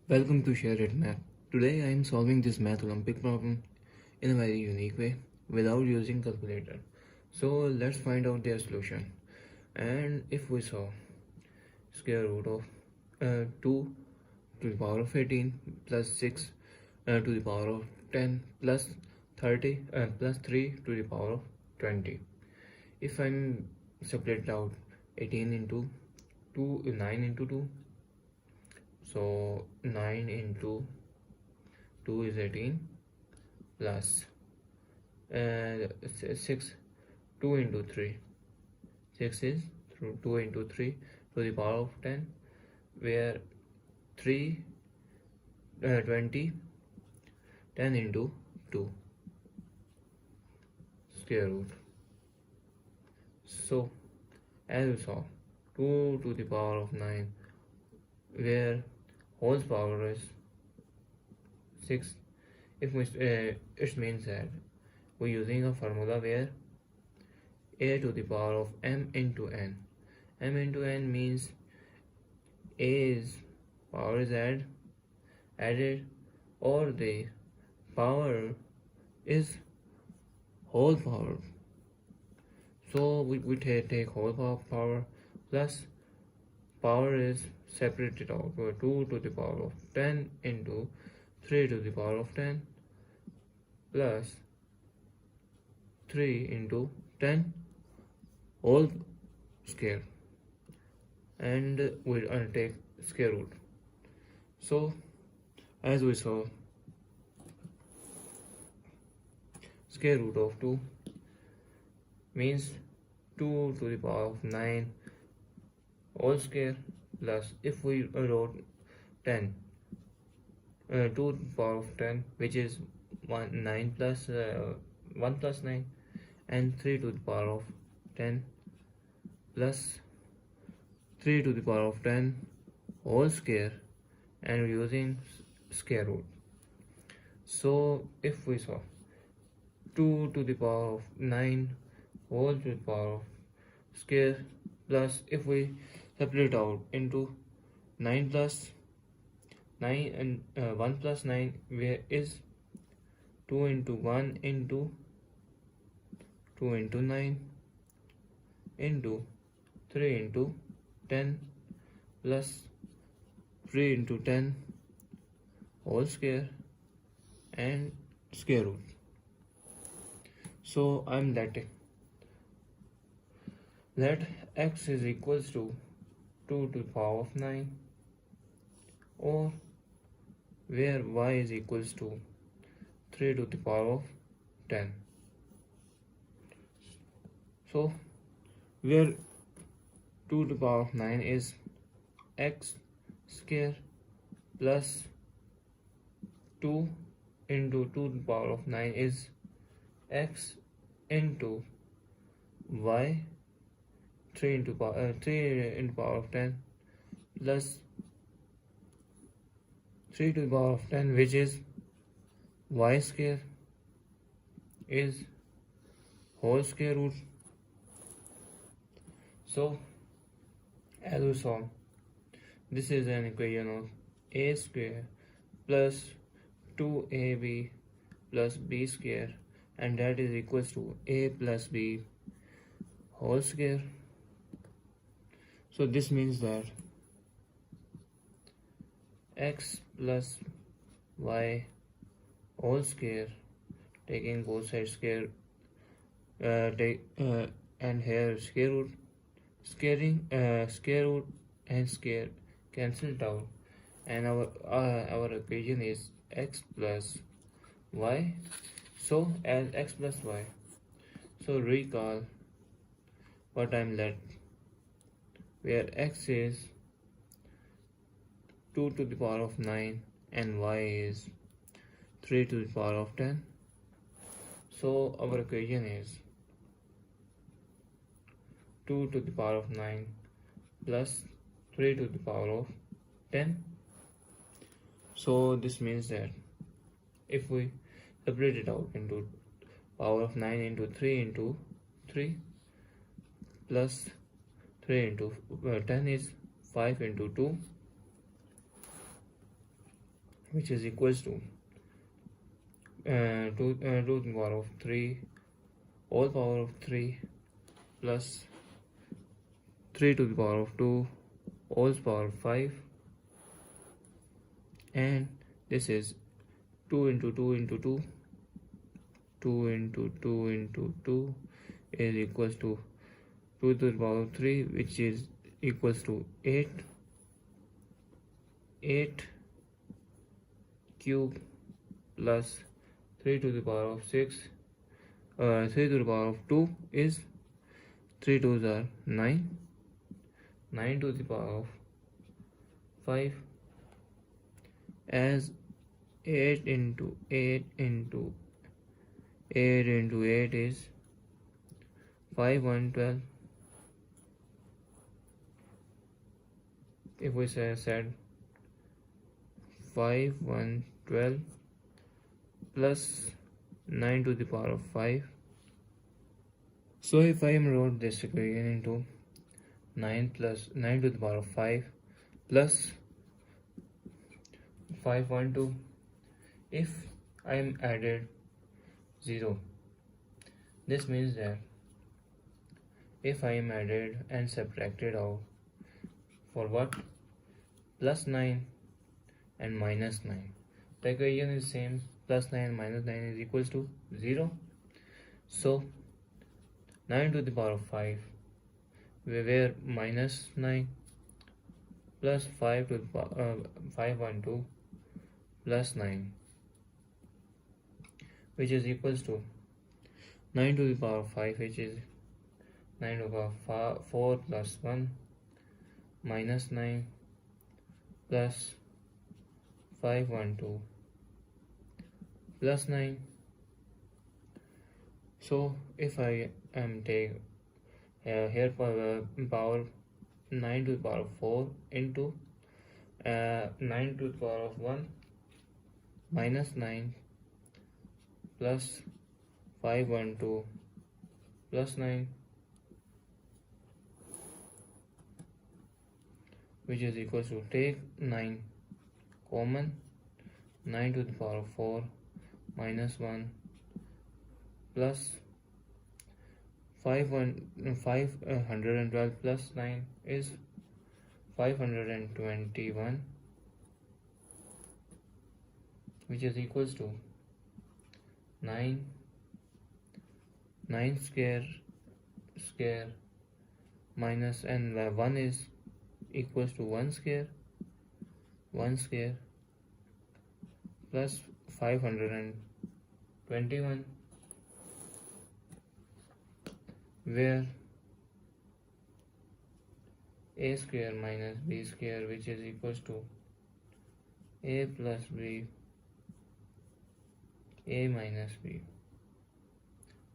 Welcome to Share It Math. Today I am solving this Math Olympic problem in a very unique way without using calculator. So let's find out their solution. And if we saw square root of 2 to the power of 18 plus 6 to the power of 10 plus 30 plus 3 to the power of 20. If I'm separate out 18 into 2, 9 into 2, so 9 into 2 is 18 plus 6, 2 into 3, 6 is 2 into 3 to the power of 10, where 3, 20, 10 into 2 square root. So as we saw, 2 to the power of 9, where whole power is 6. If we, it means that we're using a formula where a to the power of m into n. M into n means a's power is added, or the power is whole power. So we take whole power plus power is separated out, 2 to the power of 10 into 3 to the power of 10 plus 3 into 10 whole square, and we'll take square root. So as we saw, square root of 2 means 2 to the power of 9 whole square, plus if we wrote 10, 2 to the power of 10, which is 9 plus 1 plus 9, and 3 to the power of 10 plus 3 to the power of 10 whole square, and using square root. So if we saw 2 to the power of 9 whole to the power of square, plus if we separate out into 9 plus 9 and 1 plus 9, where is 2 into 1 into 2 into 9 into 3 into 10 plus 3 into 10 whole square and square root. So I'm letting let x is equals to 2 to the power of 9, or where y is equals to 3 to the power of 10. So where 2 to the power of 9 is x square plus 2 into 2 to the power of 9 is x into y, 3 into power of 10 plus 3 to the power of 10, which is y square, is whole square root. So as we saw, this is an equation of a square plus 2ab plus b square, and that is equals to a plus b whole square. So this means that x plus y whole square, taking both sides square, and here square root, square root and square cancelled out, and our equation is x plus y. So as x plus y, so recall what I'm left, where x is 2 to the power of 9 and y is 3 to the power of 10. So our equation is 2 to the power of 9 plus 3 to the power of 10. So this means that if we separate it out into power of 9 into 3 into 3 plus 3 into 10 is 5 into 2 which is equals to 2 to the power of 3 all power of 3 plus 3 to the power of 2 all power of 5, and this is 2 into 2 into 2, 2 into 2 into 2 is equals to 2 to the power of 3, which is equals to 8 cube plus 3 to the power of 6, 3 to the power of 2 is 3 2s are 9, 9 to the power of 5, as 8 into 8 into 8 into 8 is 5 1 12. If we said 5 1 12 plus 9 to the power of 5. So if I wrote this equation into 9 plus 9 to the power of 5 plus 5 1 2, if I am added 0, this means that if I am added and subtracted out for what? Plus 9 and minus 9. The equation is same, plus 9 and minus 9 is equals to 0. So 9 to the power of 5, where minus 9 plus 5 to the power 5 1 2 plus 9, which is equals to 9 to the power of 5, which is 9 to the power of 4 plus 1 minus 9 plus 5 1 2 plus 9. So if I am take here power 9 to the power of 4 into 9 to the power of 1 minus 9 plus 5 1 2 plus 9, which is equals to take 9 common, 9 to the power of 4 minus 1 plus 512 plus 9 is 521, which is equals to 9 square minus, and 1 is equals to 1 square plus 521, where a square minus b square, which is equals to a plus b, a minus b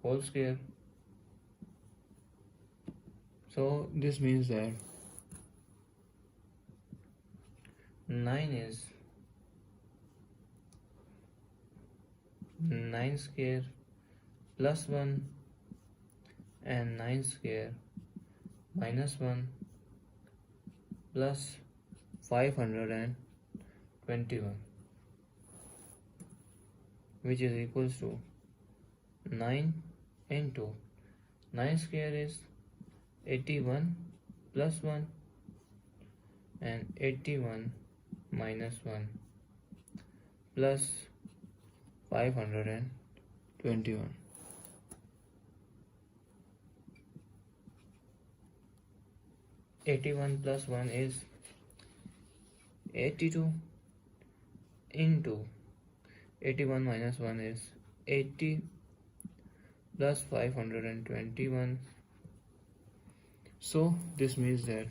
whole square. So this means that 9 is 9 square plus 1 and 9 square minus 1 plus 521, which is equals to 9 into 9 square is 81 plus 1 and 81 minus 1 plus 521. Eighty-one plus 1 is 82 into 81 minus 1 is 80 plus 521. So this means that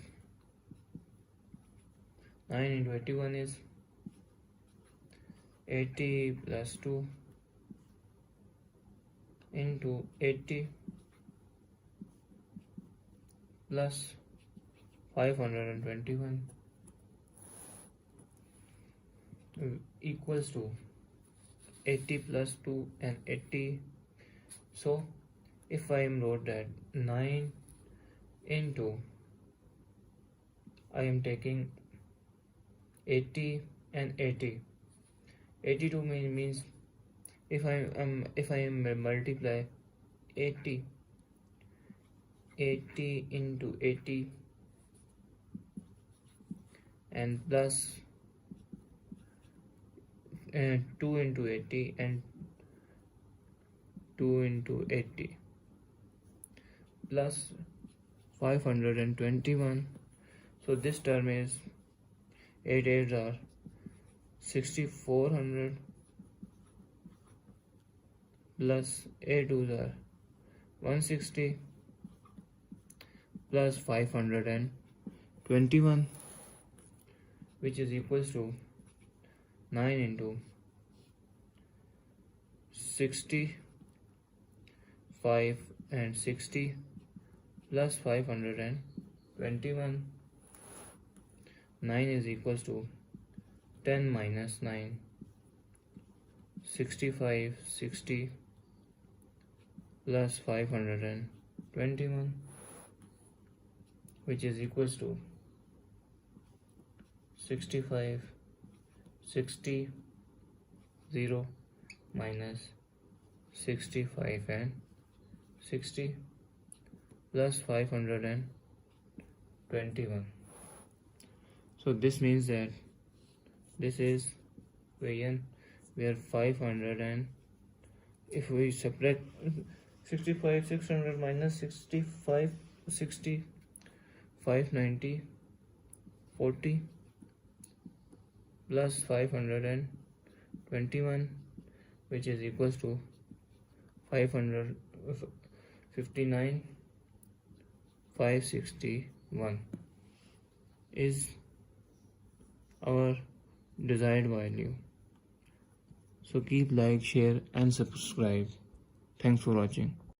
9 into 81 is 80 plus 2 into 80 plus 521 equals to 80 plus 2 and 80. So if I am wrote that 9 into, I am taking 80 and 80, 82 means if I multiply 80 into 80 and plus 2 into 80 and 2 into 80 plus 521. So this term is 8 8s are 6400 plus 8 2s are 160 plus 521, which is equals to 9 into 65 and 60 plus 521. 9 is equals to 10 minus 9, 65, 60 plus 521, which is equals to 65, 60, 0 minus 65 and 60 plus 521. So this means that this is equation where 500 and if we subtract 65 600 minus 65 60 590 40 plus 521, which is equals to 559 561 is our desired value. So keep like, share and subscribe. Thanks for watching.